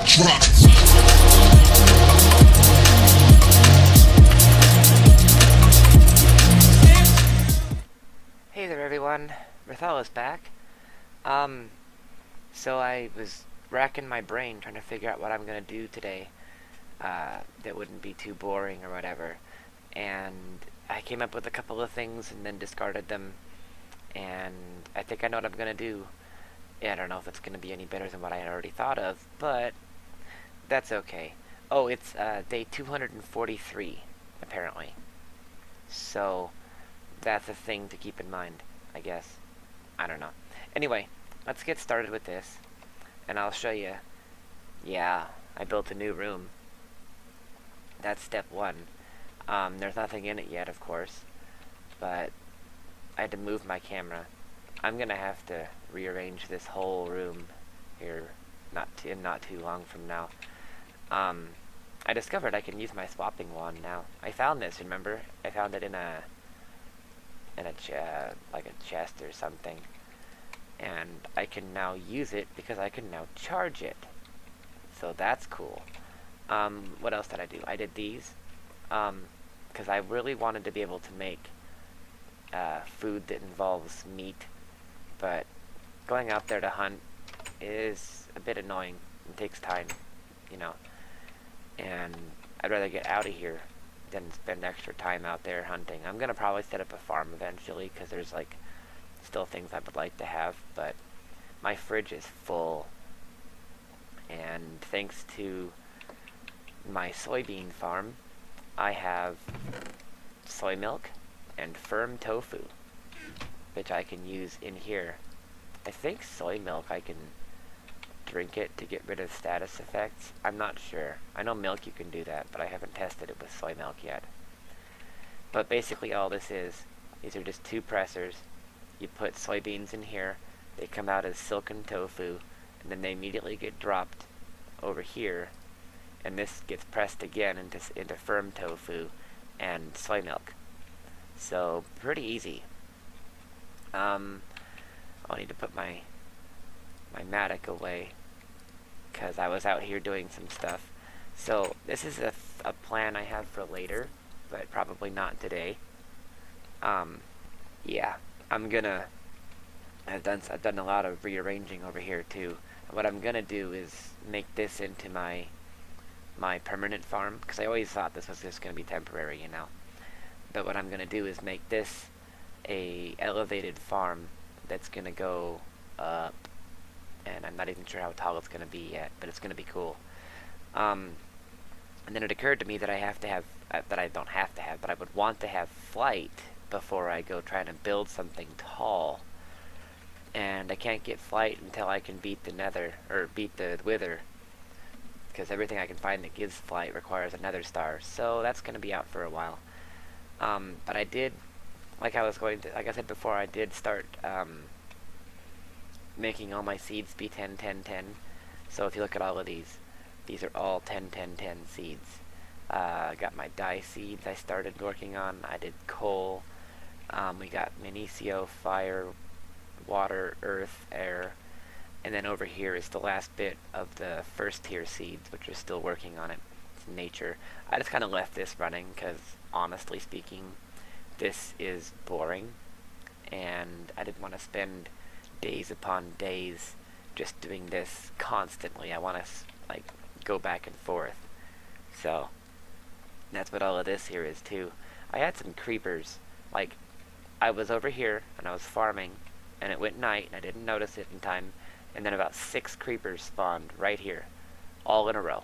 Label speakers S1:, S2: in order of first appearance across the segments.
S1: Hey there everyone, Rathal is back. So I was racking my brain trying to figure out what I'm gonna do today that wouldn't be too boring or whatever. And I came up with a couple of things and then discarded them. And I think I know what I'm gonna do. Yeah, I don't know if it's gonna be any better than what I had already thought of, but that's okay. Oh, it's day 243, apparently. So that's a thing to keep in mind, I guess. I don't know. Anyway, let's get started with this, and I'll show you. Yeah, I built a new room. That's step one. There's nothing in it yet, of course, but I had to move my camera. I'm gonna have to rearrange this whole room here, not too long from now. I discovered I can use my swapping wand now. I found this. Remember? I found it in a like a chest or something, and I can now use it because I can now charge it. So that's cool. What else did I do? I did these because I really wanted to be able to make food that involves meat, but going out there to hunt is a bit annoying. It takes time, you know, and I'd rather get out of here than spend extra time out there hunting. I'm gonna probably set up a farm eventually because there's like still things I would like to have, but my fridge is full, and thanks to my soybean farm I have soy milk and firm tofu, which I can use in here. I think soy milk I can drink it to get rid of status effects. I'm not sure. I know milk you can do that, but I haven't tested it with soy milk yet. But basically all this is, these are just two pressers. You put soybeans in here, they come out as silken tofu, and then they immediately get dropped over here, and this gets pressed again into firm tofu and soy milk. So pretty easy. I'll need to put my mattock away because I was out here doing some stuff. So this is a plan I have for later, but probably not today. Yeah, I've done a lot of rearranging over here too. What I'm gonna do is make this into my permanent farm, because I always thought this was just gonna be temporary, you know. But what I'm gonna do is make this a elevated farm that's gonna go up, and I'm not even sure how tall it's gonna be yet, but it's gonna be cool. And then it occurred to me that I have to have, that I don't have to have, but I would want to have flight before I go trying to build something tall. And I can't get flight until I can beat the nether, or beat the wither, because everything I can find that gives flight requires a nether star. So that's gonna be out for a while. But I did, like I said before, I did start making all my seeds be 10, 10, 10. So if you look at all of these are all 10, 10, 10 seeds. I got my dye seeds I started working on. I did coal. We got Minicio, fire, water, earth, air. And then over here is the last bit of the first tier seeds, which are still working on it. It's nature. I just kind of left this running because, honestly speaking, this is boring. And I didn't want to spend days upon days just doing this constantly. I want to like go back and forth. So that's what all of this here is too. I had some creepers. Like, I was over here and I was farming, and it went night and I didn't notice it in time, and then about 6 creepers spawned right here, all in a row,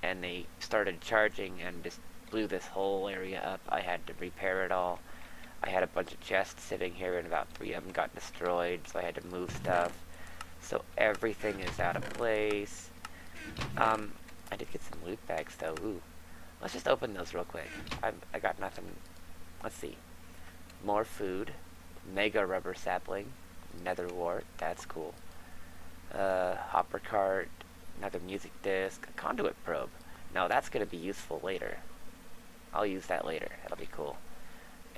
S1: and they started charging and just blew this whole area up. I had to repair it all. I had a bunch of chests sitting here, and about 3 of them got destroyed, so I had to move stuff. So everything is out of place. I did get some loot bags though. Ooh. Let's just open those real quick. I got nothing. Let's see. More food. Mega rubber sapling. Nether wart. That's cool. Hopper cart. Another music disc. A conduit probe. Now that's going to be useful later. I'll use that later. That'll be cool.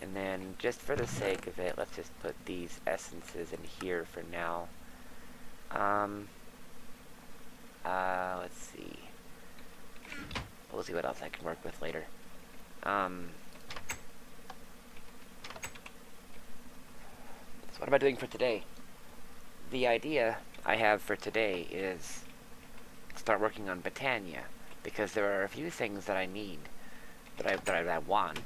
S1: And then, just for the sake of it, let's just put these essences in here for now. Let's see. see what else I can work with later. So what am I doing for today? The idea I have for today is start working on Botania, because there are a few things that I need, that I want,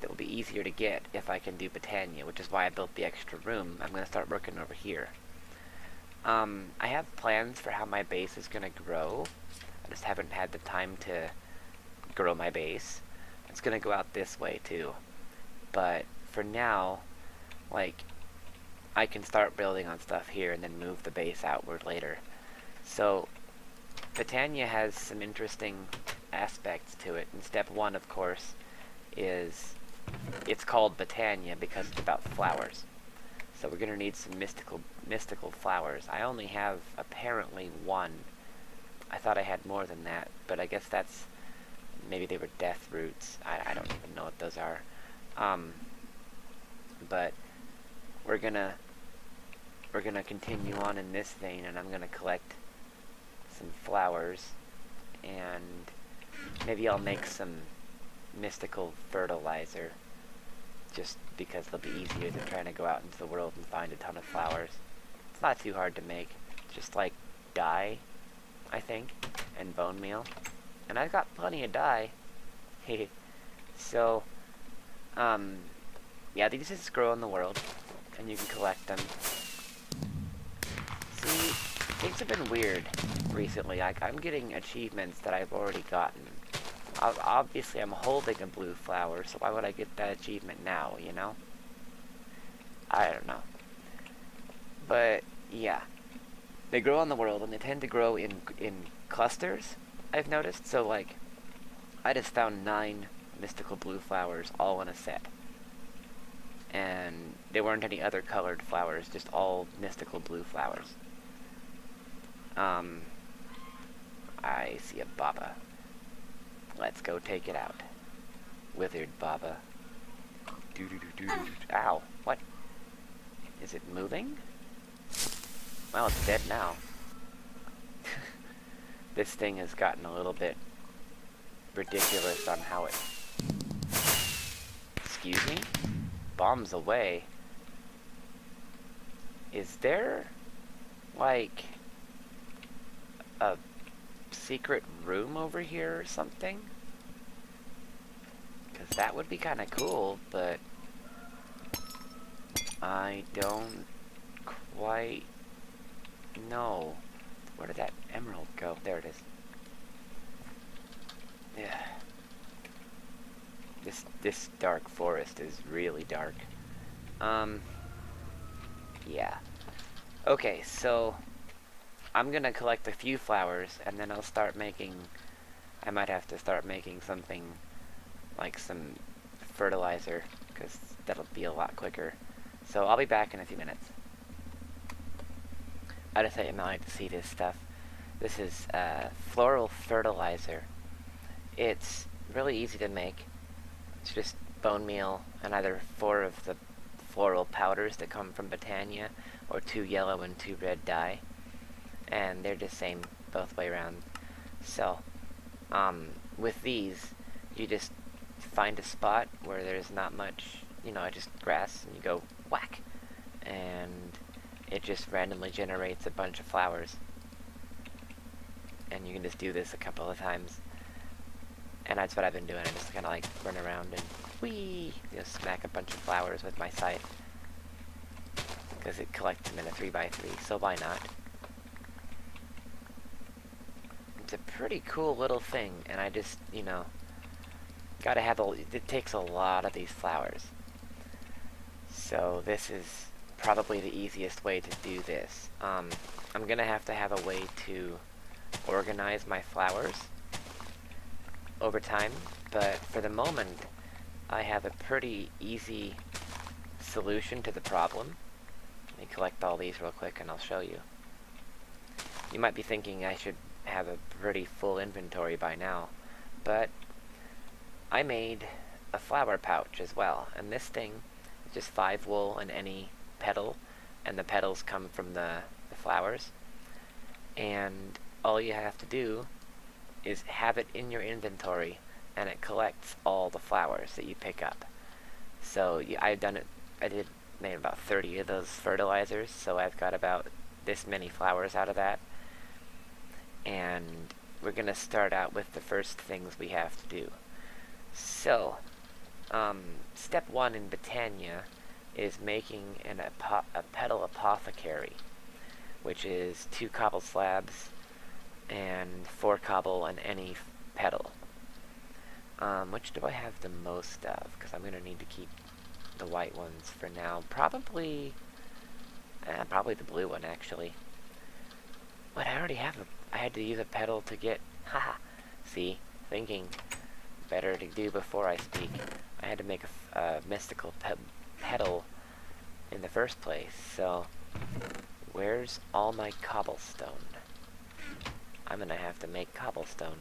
S1: that will be easier to get if I can do Botania, which is why I built the extra room. I'm going to start working over here. I have plans for how my base is going to grow. I just haven't had the time to grow my base. It's going to go out this way too. But for now, like, I can start building on stuff here and then move the base outward later. So Botania has some interesting aspects to it. And step one, of course, is it's called Botania because it's about flowers. So we're going to need some mystical flowers. I only have apparently one. I thought I had more than that, but I guess that's, maybe they were death roots. I don't even know what those are. But we're gonna continue on in this vein, and I'm gonna collect some flowers, and maybe I'll make some mystical fertilizer, just because it'll be easier than trying to go out into the world and find a ton of flowers. It's not too hard to make, just like dye, I think, and bone meal. And I've got plenty of dye. So, yeah, these just grow in the world, and you can collect them. See, things have been weird recently. I'm getting achievements that I've already gotten. Obviously, I'm holding a blue flower, so why would I get that achievement now, you know? I don't know. But, yeah. They grow in the world, and they tend to grow in clusters, I've noticed. So, like, I just found 9 mystical blue flowers all in a set. And there weren't any other colored flowers, just all mystical blue flowers. I see a baba. Let's go take it out. Withered baba. Ow, what? Is it moving? Well, it's dead now. This thing has gotten a little bit ridiculous on how it... Excuse me? Bombs away. Is there, like, a secret room over here or something? Because that would be kind of cool, but I don't quite know. Where did that emerald go? There it is. Yeah. This dark forest is really dark. Yeah. Okay, so I'm gonna collect a few flowers, and then I'll start making... I might have to start making something like some fertilizer, because that'll be a lot quicker. So I'll be back in a few minutes. I just thought you might like to see this stuff. This is Floral Fertilizer. It's really easy to make. It's just bone meal and either 4 of the floral powders that come from Botania, or 2 yellow and 2 red dye. And they're just same both way around. So, with these, you just find a spot where there's not much, you know, just grass, and you go whack, and it just randomly generates a bunch of flowers. And you can just do this a couple of times. And that's what I've been doing. I just kind of like run around and whee, you know, smack a bunch of flowers with my scythe. Because it collects them in a 3x3, so why not? It's a pretty cool little thing, and I just, you know, gotta have it takes a lot of these flowers. So this is probably the easiest way to do this. I'm gonna have to have a way to organize my flowers over time, but for the moment I have a pretty easy solution to the problem. Let me collect all these real quick and I'll show you. You might be thinking I should have a pretty full inventory by now, but I made a flower pouch as well, and this thing is just 5 wool and any petal, and the petals come from the flowers, and all you have to do is have it in your inventory, and it collects all the flowers that you pick up. So I've done it. I made about 30 of those fertilizers, so I've got about this many flowers out of that. And we're gonna start out with the first things we have to do. So, step 1 in Botania is making a petal apothecary, which is 2 cobble slabs and 4 cobble and any petal. Which do I have the most of? Because I'm going to need to keep the white ones for now. Probably the blue one, actually. But I already have I had to use a petal to get... Haha. See? Thinking. Better to do before I speak. I had to make a mystical petal in the first place. So, where's all my cobblestone? I'm going to have to make cobblestone.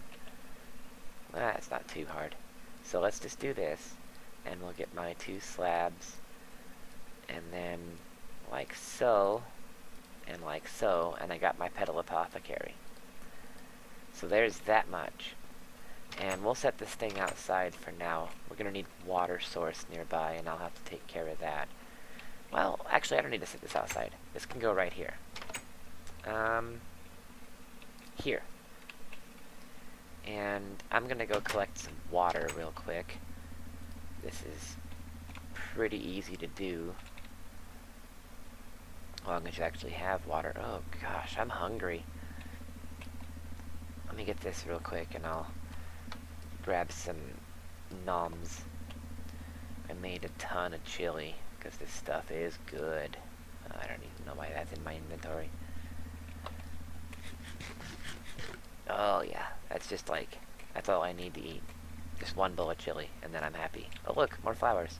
S1: It's not too hard. So let's just do this, and we'll get my 2 slabs, and then like so, and like so, and I got my petal apothecary. So there's that much. And we'll set this thing outside for now. We're going to need water source nearby, and I'll have to take care of that. Well, actually, I don't need to set this outside. This can go right here. Here. And I'm going to go collect some water real quick. This is pretty easy to do. As long as you actually have water. Oh gosh, I'm hungry. Let me get this real quick and I'll grab some noms. I made a ton of chili because this stuff is good. I don't even know why that's in my inventory. Oh yeah, that's just like, that's all I need to eat. Just 1 bowl of chili, and then I'm happy. Oh look, more flowers.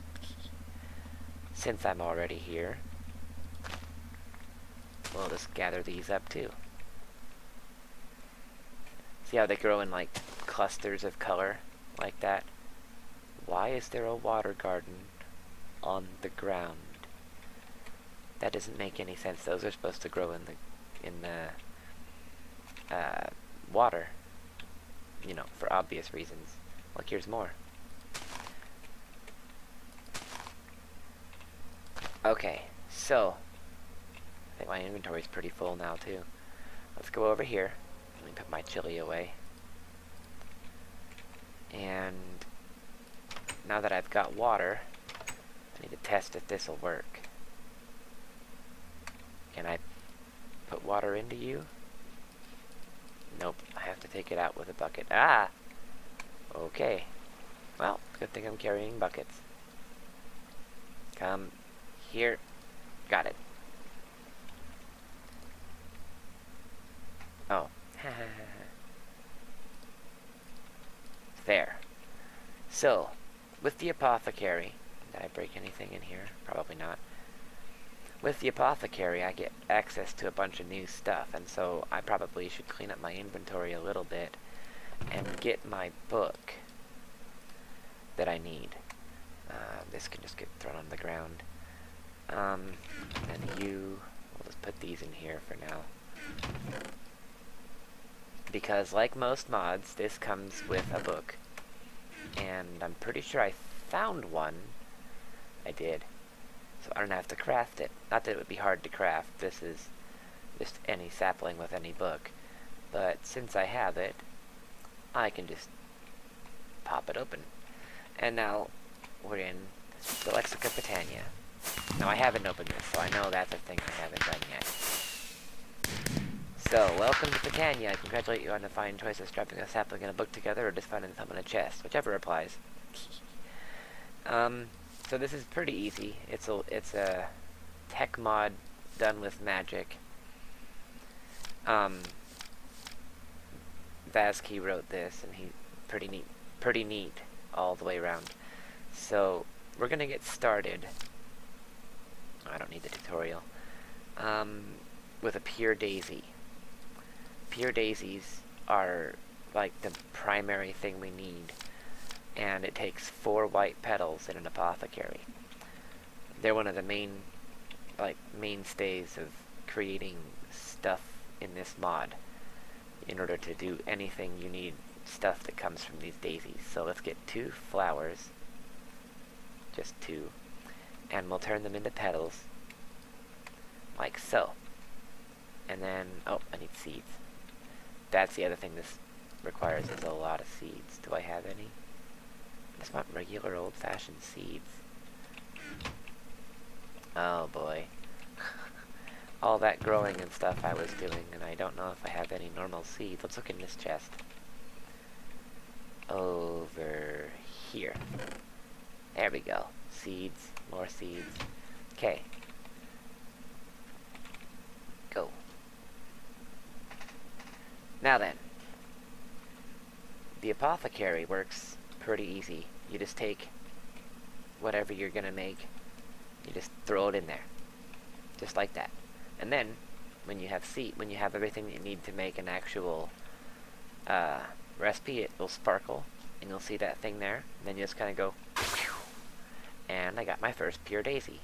S1: Since I'm already here, we'll just gather these up too. See how they grow in like clusters of color, like that? Why is there a water garden on the ground? That doesn't make any sense. Those are supposed to grow in the water, you know, for obvious reasons. Look, here's more. Okay, so I think my inventory's pretty full now too. Let's go over here. Let me put my chili away. And now that I've got water, I need to test if this will work. Can I put water into you? Nope, I have to take it out with a bucket. Ah! Okay. Well, good thing I'm carrying buckets. Come here. Got it. Oh. There. So, with the apothecary, did I break anything in here? Probably not. With the apothecary, I get access to a bunch of new stuff, and so I probably should clean up my inventory a little bit and get my book that I need. This can just get thrown on the ground. And we'll just put these in here for now. Because like most mods, this comes with a book. And I'm pretty sure I found one. I did. So I don't have to craft it. Not that it would be hard to craft. This is just any sapling with any book. But since I have it, I can just pop it open. And now we're in the Lexica Botania. Now I haven't opened this, so I know that's a thing I haven't done yet. So, welcome to Botania. I congratulate you on the fine choice of strapping a sapling and a book together or just finding something in a chest. Whichever applies. So this is pretty easy. It's a tech mod done with magic. Vazkey wrote this, and he pretty neat all the way around. So we're gonna get started. I don't need the tutorial. With a pure daisy. Pure daisies are like the primary thing we need, and it takes 4 white petals in an apothecary. They're one of the mainstays of creating stuff in this mod. In order to do anything you need stuff that comes from these daisies. So let's get 2 flowers, just 2, and we'll turn them into petals, like so. And then, oh, I need seeds. That's the other thing this requires, is a lot of seeds. Do I have any? I just want regular old-fashioned seeds. Oh boy. All that growing and stuff I was doing, and I don't know if I have any normal seeds. Let's look in this chest. Over here. There we go. Seeds, more seeds. Okay. Go. Now then. The apothecary works pretty easy. You just take whatever you're gonna make, you just throw it in there. Just like that. And then, when you have everything that you need to make an actual recipe, it will sparkle, and you'll see that thing there, and then you just kind of go, and I got my first pure daisy.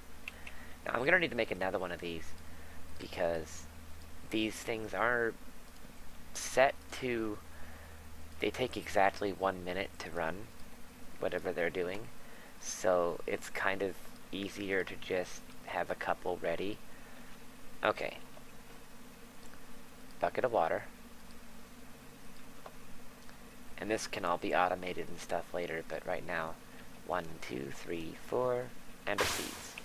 S1: Now, I'm going to need to make another one of these, because these things are set to, they take exactly 1 minute to run, whatever they're doing, so it's kind of easier to just have a couple ready. Okay. Bucket of water. And this can all be automated and stuff later, but right now, 1, 2, 3, 4, and a seeds.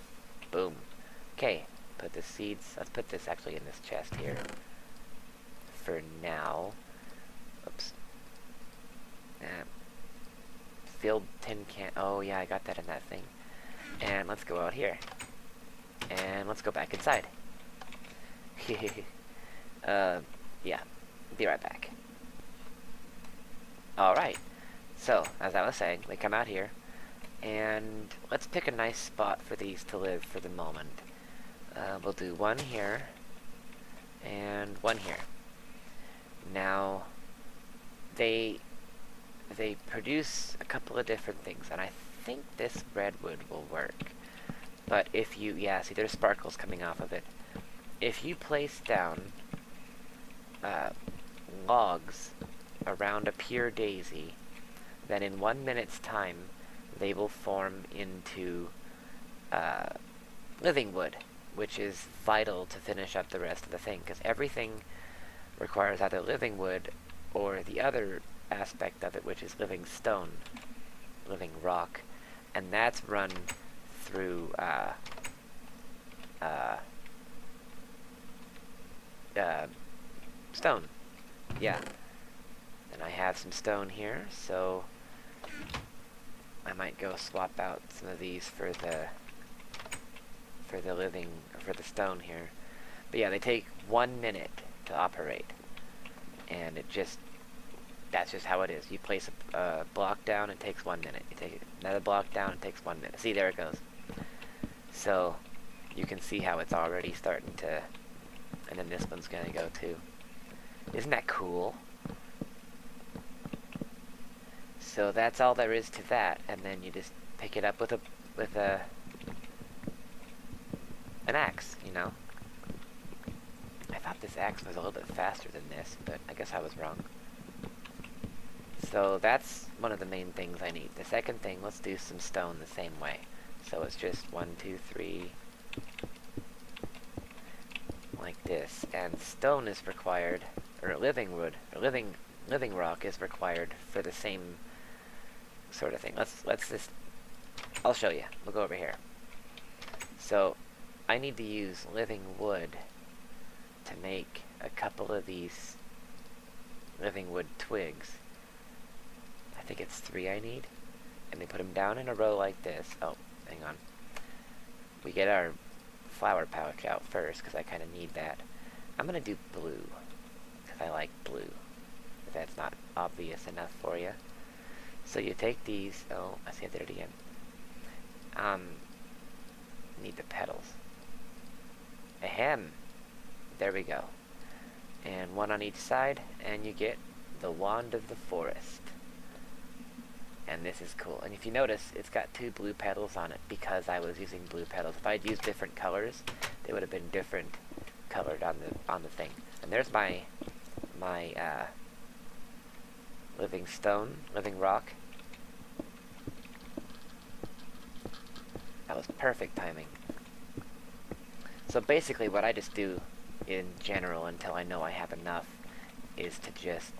S1: Boom. Okay, put the seeds, let's put this actually in this chest here. For now. Oops. Filled tin can, oh yeah, I got that in that thing. And let's go out here. And let's go back inside. Yeah, be right back. Alright, so, as I was saying, we come out here, and let's pick a nice spot for these to live for the moment. We'll do 1 here, and 1 here. Now, they produce a couple of different things, and I think this redwood will work. But if you, yeah, see there's sparkles coming off of it. If you place down logs around a pure daisy, then in 1 minute's time, they will form into living wood, which is vital to finish up the rest of the thing, because everything requires either living wood or the other aspect of it, which is living stone, living rock, and that's run through stone. Yeah. And I have some stone here, so I might go swap out some of these for the stone here. But yeah, they take 1 minute to operate, and that's just how it is. You place a block down, it takes 1 minute. You take another block down, it takes 1 minute. See, there it goes. So you can see how it's already starting to, and then this one's gonna go too. Isn't that cool? So that's all there is to that, and then you just pick it up with an axe, you know. I thought this axe was a little bit faster than this, but I guess I was wrong. So that's one of the main things I need. The second thing, let's do some stone the same way. So it's just 1, 2, 3, like this. And stone is required, or living wood, or living rock is required for the same sort of thing. Let's just, I'll show you. We'll go over here. So I need to use living wood to make a couple of these living wood twigs. I think it's 3 I need. And we put them down in a row like this. Oh, hang on. We get our flower pouch out first, because I kind of need that. I'm going to do blue, because I like blue. If that's not obvious enough for you. So you take these. Oh, I see I did it again. Need the petals. Ahem. There we go. And 1 on each side, and you get the wand of the forest. And this is cool. And if you notice, it's got 2 blue petals on it because I was using blue petals. If I'd used different colors, they would have been different colored on the thing. And there's my living stone, living rock. That was perfect timing. So basically what I just do in general until I know I have enough is to just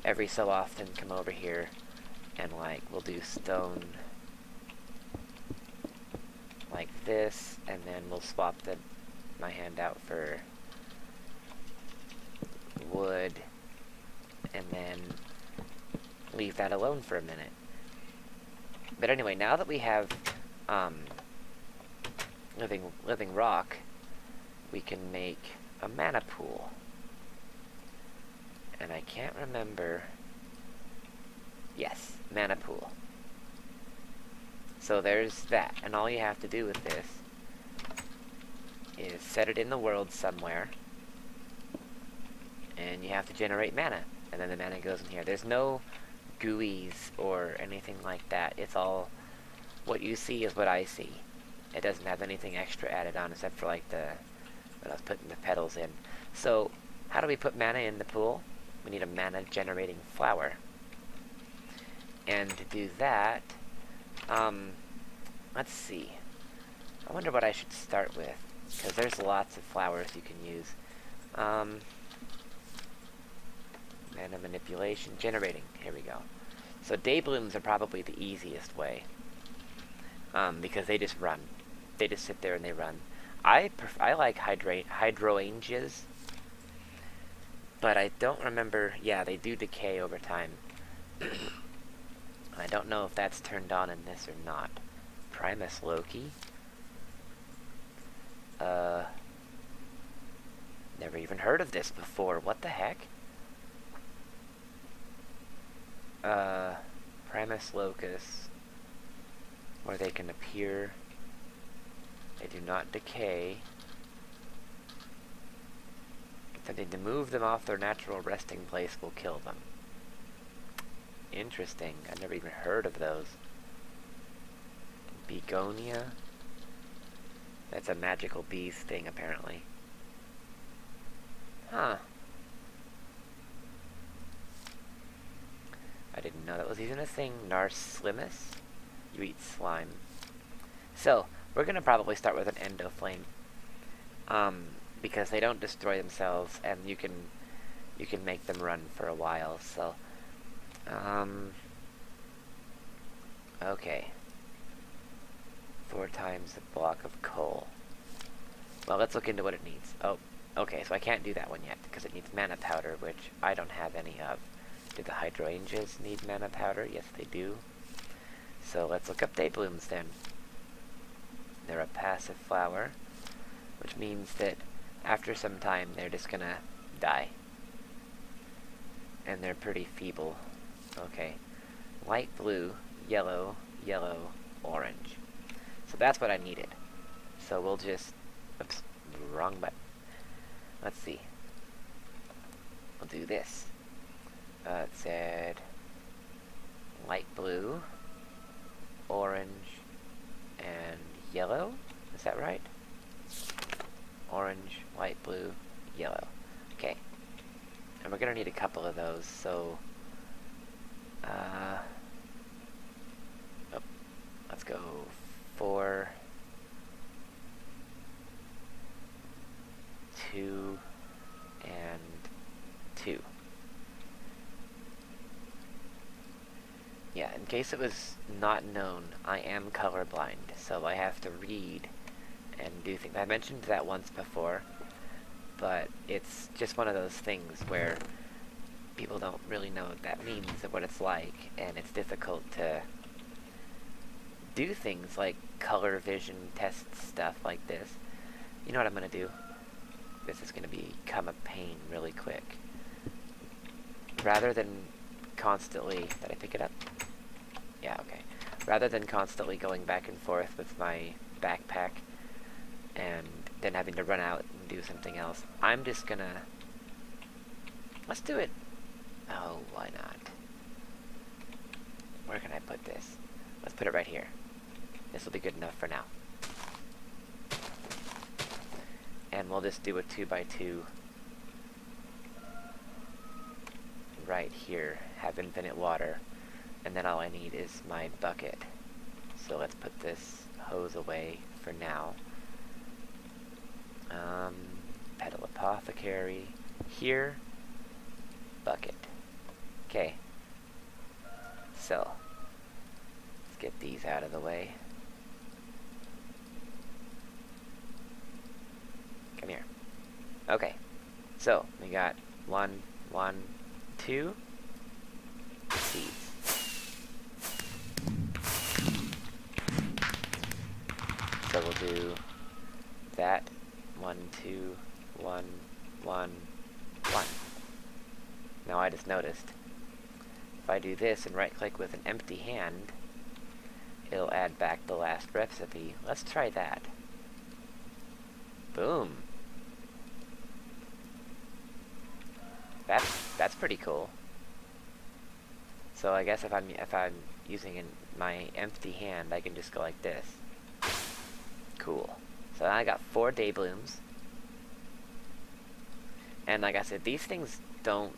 S1: every so often come over here and like we'll do stone like this, and then we'll swap my hand out for wood and then leave that alone for a minute. But anyway, now that we have living rock, we can make a mana pool. And I can't remember. Yes, mana pool. So there's that, and all you have to do with this is set it in the world somewhere, and you have to generate mana, and then the mana goes in here. There's no GUIs or anything like that. It's all, what you see is what I see. It doesn't have anything extra added on except for like what I was putting the petals in. So how do we put mana in the pool? We need a mana generating flower. And to do that, let's see. I wonder what I should start with, because there's lots of flowers you can use. Mana manipulation, generating, here we go. So day blooms are probably the easiest way, because they just run. They just sit there and they run. I like hydrangeas, but I don't remember. Yeah, they do decay over time. I don't know if that's turned on in this or not. Primus Loki. Never even heard of this before. What the heck? Primus Locus, where they can appear. They do not decay. Attempting to move them off their natural resting place will kill them. Interesting. I've never even heard of those. Begonia. That's a magical bees thing, apparently. Huh. I didn't know that was even a thing. Narslimus. You eat slime. So, we're going to probably start with an endoflame. Because they don't destroy themselves, and you can make them run for a while, so... okay. 4 times a block of coal. Well, let's look into what it needs. Oh, okay, so I can't do that one yet, because it needs mana powder, which I don't have any of. Do the hydrangeas need mana powder? Yes, they do. So let's look up day blooms, then. They're a passive flower, which means that after some time, they're just gonna die. And they're pretty feeble. Okay. Light blue, yellow, yellow, orange. So that's what I needed. So we'll just... Oops, wrong button. Let's see. We'll do this. It said... light blue, orange, and yellow? Is that right? Orange, light blue, yellow. Okay. And we're gonna need a couple of those, so... let's go 4, 2, and 2. Yeah, in case it was not known, I am colorblind, so I have to read and do things. I mentioned that once before, but it's just one of those things where people don't really know what that means or what it's like, and it's difficult to do things like color vision test stuff like this. You know what I'm going to do? This is going to become a pain really quick. Rather than constantly... Did I pick it up? Yeah, okay. Rather than constantly going back and forth with my backpack and then having to run out and do something else, I'm just going to... Let's do it. Oh, why not? Where can I put this? Let's put it right here. This will be good enough for now. And we'll just do a 2x2 right here. have infinite water. And then all I need is my bucket. So let's put this hose away for now. Petal apothecary. Here. Bucket. Okay. So, let's get these out of the way. Come here. Okay. So, we got 1, 2 seeds. So we'll do that. 1, 2, 1, 1, 1. Now I just noticed, if I do this and right click with an empty hand, it'll add back the last recipe. Let's try that. Boom. That's pretty cool. So I guess if I'm using my empty hand, I can just go like this. Cool. So now I got 4 day blooms. And like I said, these things don't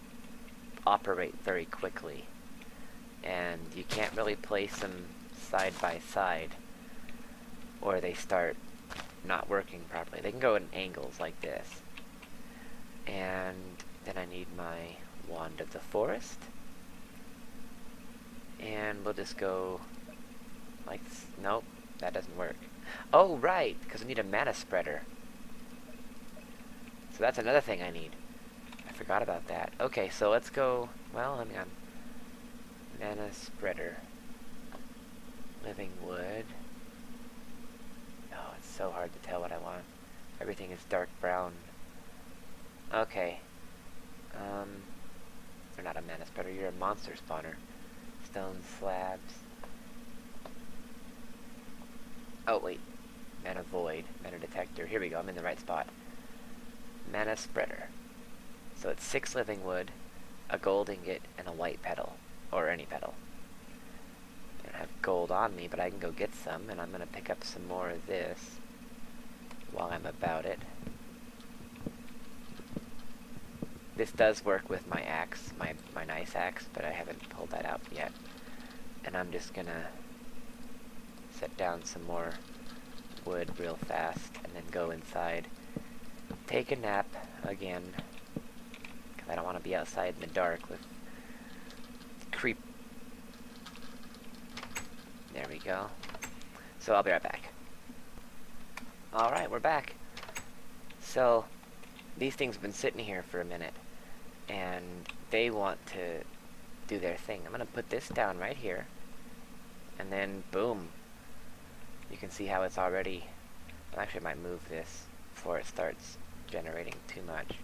S1: operate very quickly. And you can't really place them side by side, or they start not working properly. They can go in angles like this. And then I need my Wand of the Forest. And we'll just go like this. Nope, that doesn't work. Oh, right, because I need a mana spreader. So that's another thing I need. I forgot about that. Okay, so let's go, well, hang on. Mana spreader. Living wood. Oh, it's so hard to tell what I want. Everything is dark brown. Okay. You're not a mana spreader, you're a monster spawner. Stone slabs. Oh, wait. Mana void. Mana detector. Here we go, I'm in the right spot. Mana spreader. So it's 6 living wood, a gold ingot, and a white petal. Or any petal. I don't have gold on me, but I can go get some, and I'm going to pick up some more of this while I'm about it. This does work with my axe, my nice axe, but I haven't pulled that out yet. And I'm just going to set down some more wood real fast, and then go inside. Take a nap again, because I don't want to be outside in the dark with creep. There we go. So I'll be right back. Alright, we're back. So, these things have been sitting here for a minute, and they want to do their thing. I'm going to put this down right here, and then boom. You can see how it's already... Actually, I might move this before it starts generating too much.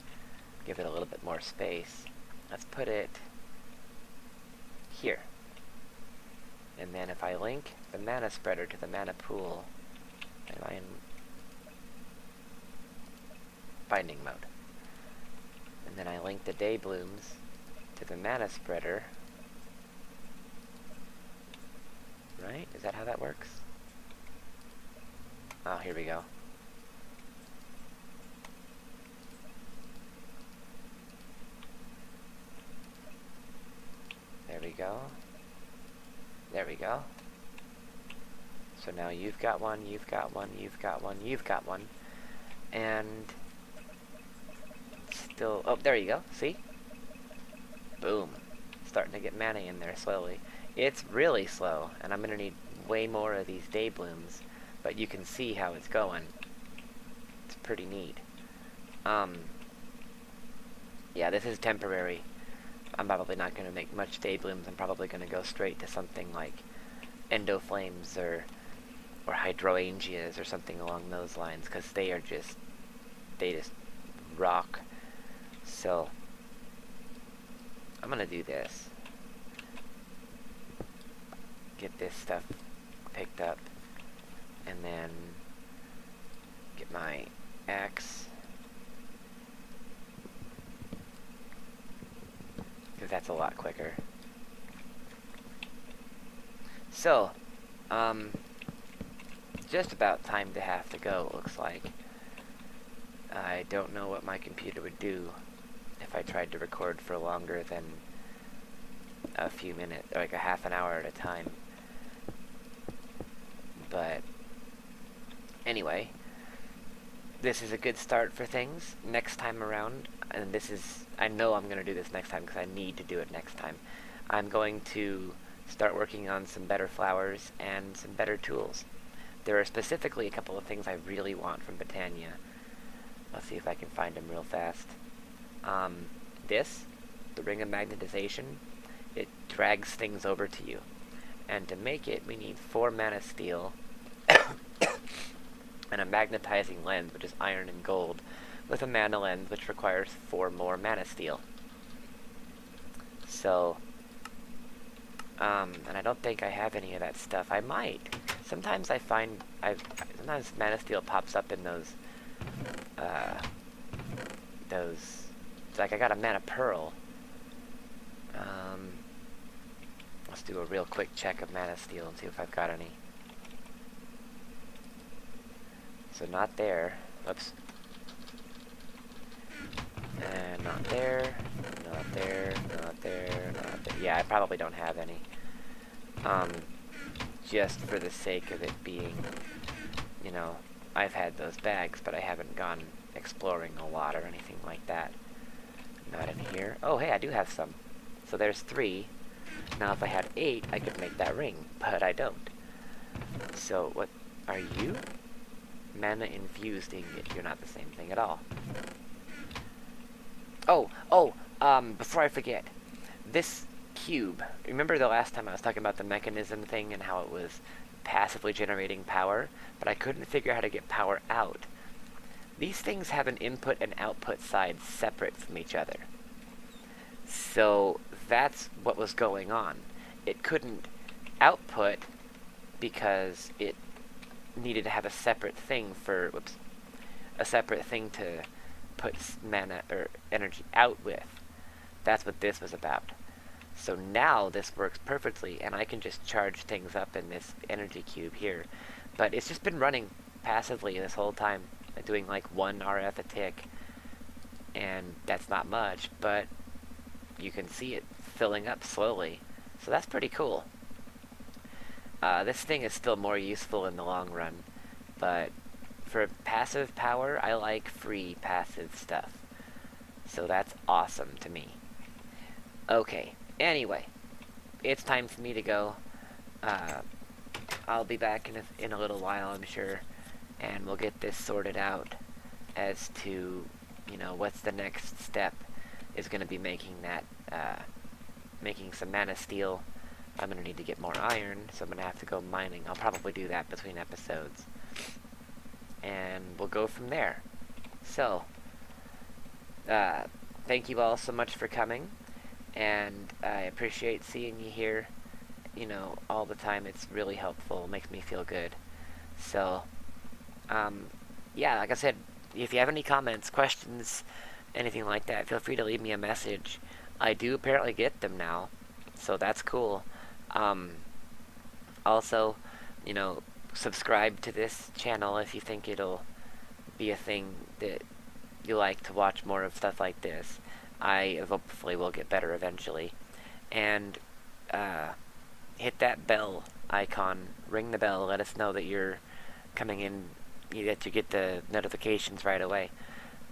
S1: Give it a little bit more space. Let's put it here. And then if I link the mana spreader to the mana pool, am I in binding mode? And then I link the day blooms to the mana spreader. Right? Is that how that works? Oh, here we go. There we go. There we go. So now you've got one, you've got one, you've got one, you've got one. And still, oh, there you go, see? Boom. Starting to get mana in there slowly. It's really slow, and I'm gonna need way more of these day blooms, but you can see how it's going. It's pretty neat. Yeah, this is temporary. I'm probably not going to make much day blooms. I'm probably going to go straight to something like endoflames or hydrangeas or something along those lines, because they just rock. So I'm going to do this. Get this stuff picked up, and then get my axe, because that's a lot quicker. So, just about time to have to go, it looks like. I don't know what my computer would do if I tried to record for longer than a few minutes, or like a half an hour at a time. But anyway, this is a good start for things. Next time around, and this is, I know I'm going to do this next time because I need to do it next time. I'm going to start working on some better flowers and some better tools. There are specifically a couple of things I really want from Botania. Let's see if I can find them real fast. The Ring of Magnetization, it drags things over to you. And to make it, we need 4 mana steel and a magnetizing lens, which is iron and gold, with a mana lens, which requires 4 more mana steel. So, and I don't think I have any of that stuff. I might. Sometimes I find, sometimes mana steel pops up in those, like I got a mana pearl. Let's do a real quick check of mana steel and see if I've got any. So not there. Whoops. And not there. Not there. Not there. Not there. Yeah, I probably don't have any. Just for the sake of it being, you know, I've had those bags, but I haven't gone exploring a lot or anything like that. Not in here. Oh, hey, I do have some. So there's 3. Now if I had 8, I could make that ring, but I don't. So what are you? Mana infused ingot. You're not the same thing at all. Before I forget, this cube, remember the last time I was talking about the mechanism thing and how it was passively generating power, but I couldn't figure out how to get power out. These things have an input and output side separate from each other. So that's what was going on. It couldn't output because it needed to have a separate thing for, a separate thing to put mana or energy out with. That's what this was about. So now this works perfectly, and I can just charge things up in this energy cube here. But it's just been running passively this whole time, doing like 1 RF a tick, and that's not much, but you can see it filling up slowly. So that's pretty cool. This thing is still more useful in the long run, but for passive power, I like free passive stuff. So that's awesome to me. Okay, anyway, it's time for me to go. I'll be back in a little while, I'm sure, and we'll get this sorted out as to, you know, what's the next step is going to be making that, making some mana steel. I'm going to need to get more iron, so I'm going to have to go mining. I'll probably do that between episodes. And we'll go from there. So, thank you all so much for coming, and I appreciate seeing you here, you know, all the time. It's really helpful, makes me feel good. So, yeah, like I said, if you have any comments, questions, anything like that, feel free to leave me a message. I do apparently get them now, so that's cool. Also, you know, subscribe to this channel if you think it'll be a thing that you like to watch more of stuff like this. I hopefully will get better eventually. And hit that bell icon, ring the bell, let us know that you're coming in, that you get the notifications right away.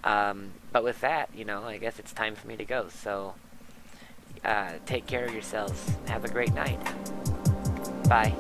S1: But with that, you know, I guess it's time for me to go. So take care of yourselves. Have a great night. Bye.